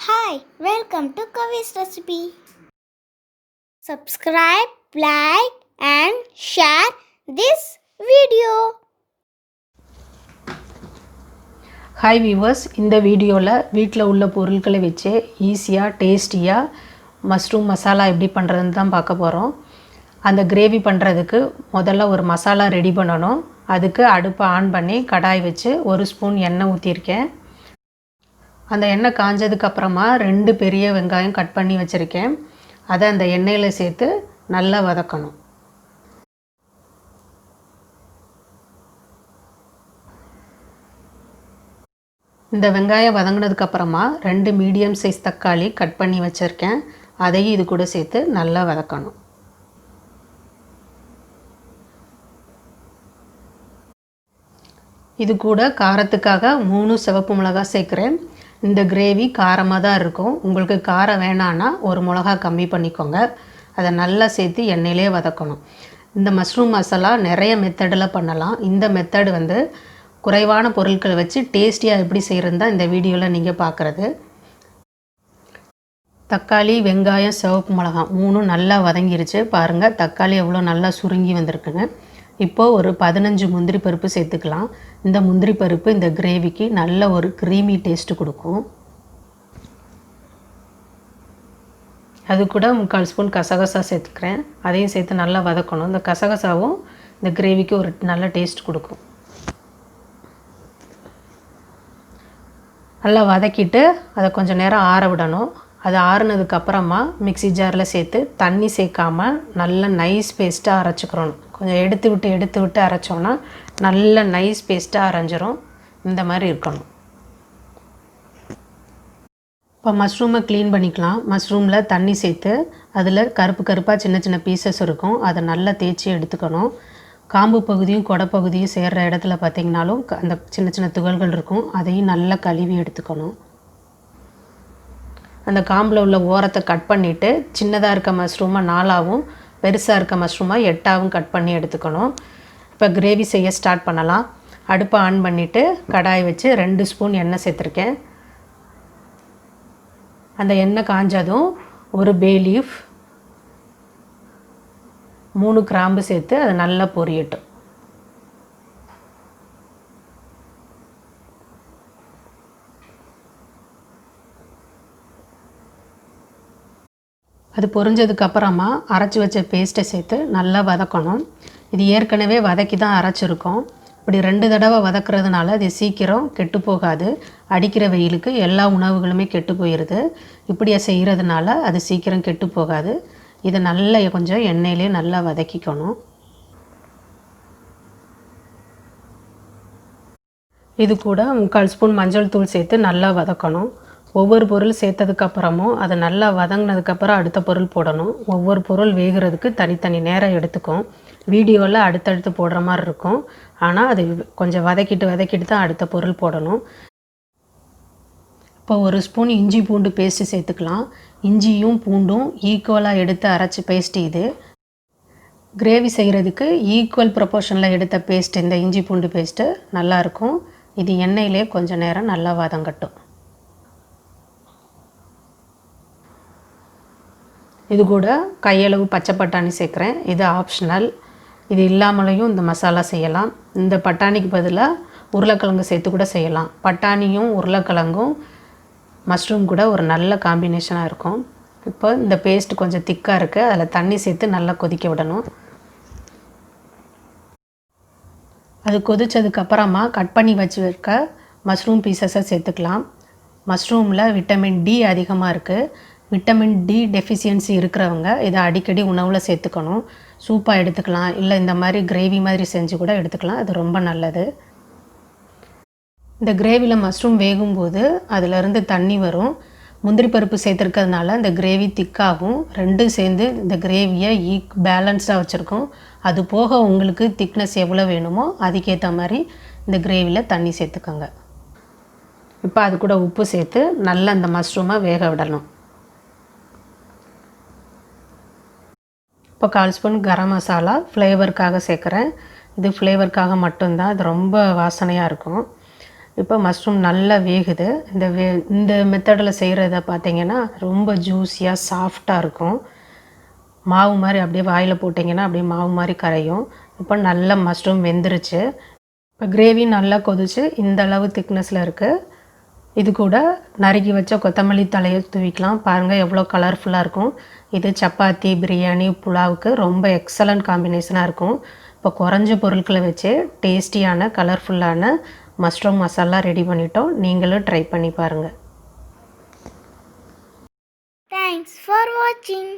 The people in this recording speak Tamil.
Hi, welcome to Kavi's Recipe. Subscribe, like and share this video. Hi viewers, இந்த வீடியோவில் வீட்டில் உள்ள பொருட்களை வச்சு ஈஸியாக டேஸ்டியாக மஷ்ரூம் மசாலா எப்படி பண்ணுறதுன்னு தான் பார்க்க போகிறோம். அந்த கிரேவி பண்ணுறதுக்கு முதல்ல ஒரு மசாலா ரெடி பண்ணணும். அதுக்கு அடுப்பை ஆன் பண்ணி கடாய் வச்சு 1 ஸ்பூன் எண்ணெய் ஊற்றிருக்கேன். அந்த எண்ணெய் காஞ்சதுக்கப்புறமா 2 பெரிய வெங்காயம் கட் பண்ணி வச்சுருக்கேன். அதை அந்த எண்ணெயில் சேர்த்து நல்லா வதக்கணும். இந்த வெங்காயம் வதங்கினதுக்கப்புறமா 2 மீடியம் சைஸ் தக்காளி கட் பண்ணி வச்சுருக்கேன். அதையும் இது கூட சேர்த்து நல்லா வதக்கணும். இது கூட காரத்துக்காக 3 சிவப்பு மிளகாய் சேர்க்குறேன். இந்த கிரேவி காரமாக தான் இருக்கும். உங்களுக்கு காரம் வேணான்னா ஒரு மிளகா கம்மி பண்ணிக்கோங்க. அதை நல்லா சேர்த்து எண்ணெயிலே வதக்கணும். இந்த மஷ்ரூம் மசாலா நிறைய மெத்தடில் பண்ணலாம். இந்த மெத்தடு குறைவான பொருட்களை வச்சு டேஸ்டியாக எப்படி செய்கிறது தான் இந்த வீடியோவில் நீங்கள் பார்க்குறது. தக்காளி, வெங்காயம், சிவப்பு மிளகாய் 3 நல்லா வதங்கிருச்சு. பாருங்கள், தக்காளி எவ்வளோ நல்லா சுருங்கி வந்திருக்குங்க. இப்போது ஒரு 15 முந்திரி பருப்பு சேர்த்துக்கலாம். இந்த முந்திரி பருப்பு இந்த கிரேவிக்கு நல்ல ஒரு க்ரீமி டேஸ்ட்டு கொடுக்கும். அது கூட 3/4 ஸ்பூன் கசகசா சேர்த்துக்கிறேன். அதையும் சேர்த்து நல்லா வதக்கணும். இந்த கசகசாவும் இந்த கிரேவிக்கு ஒரு நல்ல டேஸ்ட் கொடுக்கும். நல்லா வதக்கிட்டு அதை கொஞ்சம் நேரம் ஆற விடணும். அது ஆறுனதுக்கப்புறமா மிக்ஸி ஜாரில் சேர்த்து தண்ணி சேர்க்காமல் நல்ல நைஸ் பேஸ்ட்டாக அரைச்சிக்கிறோம். கொஞ்சம் எடுத்து விட்டு அரைச்சோன்னா நல்ல நைஸ் பேஸ்ட்டாக அரைஞ்சிரும். இந்த மாதிரி இருக்கணும். இப்போ மஷ்ரூமை க்ளீன் பண்ணிக்கலாம். மஷ்ரூமில் தண்ணி சேர்த்து அதில் கருப்பாக சின்ன பீசஸ் இருக்கும். அதை நல்லா தேய்ச்சி எடுத்துக்கணும். காம்பு பகுதியும் கொடை பகுதியும் சேர்கிற இடத்துல பார்த்திங்கனாலும் அந்த சின்ன துகள்கள் இருக்கும். அதையும் நல்லா கழுவி எடுத்துக்கணும். அந்த காம்பில் உள்ள ஓரத்தை கட் பண்ணிவிட்டு சின்னதாக இருக்க மஷ்ரூமை 4ஆகவும் பெருசாக இருக்க மஷ்ரூமை 8ஆகவும் கட் பண்ணி எடுத்துக்கணும். இப்போ கிரேவி செய்ய ஸ்டார்ட் பண்ணலாம். அடுப்பை ஆன் பண்ணிவிட்டு கடாய் வச்சு 2 ஸ்பூன் எண்ணெய் சேர்த்துருக்கேன். அந்த எண்ணெய் காஞ்சதும் ஒரு பே லீஃப், 3 கிராம்பு சேர்த்து அதை நல்லா பொரியட்டும். அது பொரிஞ்சதுக்கப்புறமா அரைச்சி வச்ச பேஸ்ட்டை சேர்த்து நல்லா வதக்கணும். இது ஏற்கனவே வதக்கி தான் அரைச்சிருக்கோம். இப்படி 2 தடவை வதக்குறதுனால அது சீக்கிரம் கெட்டு போகாது. அடிக்கிற வெயிலுக்கு எல்லா உணவுகளுமே கெட்டு போயிடுது. இப்படியே செய்கிறதுனால அது சீக்கிரம் கெட்டு போகாது. இதை நல்லா கொஞ்சம் எண்ணெயிலே நல்லா வதக்கிக்கணும். இது கூட 3/4 ஸ்பூன் மஞ்சள் தூள் சேர்த்து நல்லா வதக்கணும். ஒவ்வொரு பொருள் சேர்த்ததுக்கப்புறமும் அதை நல்லா வதங்கினதுக்கப்புறம் அடுத்த பொருள் போடணும். ஒவ்வொரு பொருள் வேகிறதுக்கு தனித்தனி நேரம் எடுத்துக்கும். வீடியோவில் அடுத்தடுத்து போடுற மாதிரி இருக்கும். ஆனால் அது கொஞ்சம் வதக்கிட்டு தான் அடுத்த பொருள் போடணும். இப்போ 1 ஸ்பூன் இஞ்சி பூண்டு பேஸ்ட்டு சேர்த்துக்கலாம். இஞ்சியும் பூண்டும் ஈக்குவலாக எடுத்து அரைச்சி பேஸ்ட்டு இது. கிரேவி செய்கிறதுக்கு ஈக்குவல் ப்ரொப்போர்ஷனில் எடுத்த பேஸ்ட்டு இந்த இஞ்சி பூண்டு பேஸ்ட்டு நல்லாயிருக்கும். இது எண்ணெயிலே கொஞ்சம் நேரம் நல்லா வதங்கட்டும். இது கூட கையளவு பச்சை பட்டாணி சேர்க்குறேன். இது ஆப்ஷனல். இது இல்லாமலையும் இந்த மசாலா செய்யலாம். இந்த பட்டாணிக்கு பதிலாக உருளைக்கிழங்கு சேர்த்து கூட செய்யலாம். பட்டாணியும் உருளைக்கிழங்கும் மஷ்ரூம் கூட ஒரு நல்ல காம்பினேஷனாக இருக்கும். இப்போ இந்த பேஸ்ட் கொஞ்சம் திக்காக இருக்குது. அதில் தண்ணி சேர்த்து நல்லா கொதிக்க விடணும். அது கொதித்ததுக்கப்புறமா கட் பண்ணி வச்சுருக்க மஷ்ரூம் பீசஸை சேர்த்துக்கலாம். மஷ்ரூமில் விட்டமின் டி அதிகமாக இருக்குது. விட்டமின் டி டெஃபிஷியன்சி இருக்கிறவங்க இதை அடிக்கடி உணவில் சேர்த்துக்கணும். சூப்பாக எடுத்துக்கலாம், இல்லை இந்த மாதிரி கிரேவி மாதிரி செஞ்சு கூட எடுத்துக்கலாம். அது ரொம்ப நல்லது. இந்த கிரேவியில் மஷ்ரூம் வேகும்போது அதிலிருந்து தண்ணி வரும். முந்திரி பருப்பு சேர்த்துருக்கிறதுனால இந்த கிரேவி திக்காகும். 2 சேர்ந்து இந்த கிரேவியை பேலன்ஸ்டாக வச்சுருக்கோம். அது போக உங்களுக்கு திக்னஸ் எவ்வளோ வேணுமோ அதுக்கேற்ற மாதிரி இந்த கிரேவியில் தண்ணி சேர்த்துக்கோங்க. இப்போ அது கூட உப்பு சேர்த்து நல்லா அந்த மஷ்ரூமை வேக விடணும். இப்போ 1/4 ஸ்பூன் கரம் மசாலா ஃப்ளேவருக்காக சேர்க்குறேன். இது ஃப்ளேவருக்காக மட்டும்தான். அது ரொம்ப வாசனையாக இருக்கும். இப்போ மஷ்ரூம் நல்லா வேகுது. இந்த மெத்தடில் செய்கிறத பார்த்தீங்கன்னா ரொம்ப ஜூஸியாக சாஃப்டாக இருக்கும். மாவு மாதிரி அப்படியே வாயில் போட்டிங்கன்னா அப்படியே மாவு மாதிரி கரையும். இப்போ நல்லா மஷ்ரூம் வெந்துருச்சு. இப்போ கிரேவி நல்லா கொதிச்சு இந்த அளவு திக்னஸில் இருக்குது. இது கூட நறுக்கி வச்ச கொத்தமல்லி தலையை தூவிக்கலாம். பாருங்கள் எவ்வளோ கலர்ஃபுல்லாக இருக்கும். இது சப்பாத்தி, பிரியாணி, புலாவுக்கு ரொம்ப எக்ஸலண்ட் காம்பினேஷனாக இருக்கும். இப்போ குறைஞ்ச பொருட்களை வச்சு டேஸ்டியான கலர்ஃபுல்லான மஷ்ரூம் மசாலா ரெடி பண்ணிட்டோம். நீங்களும் ட்ரை பண்ணி பாருங்கள். Thanks for watching.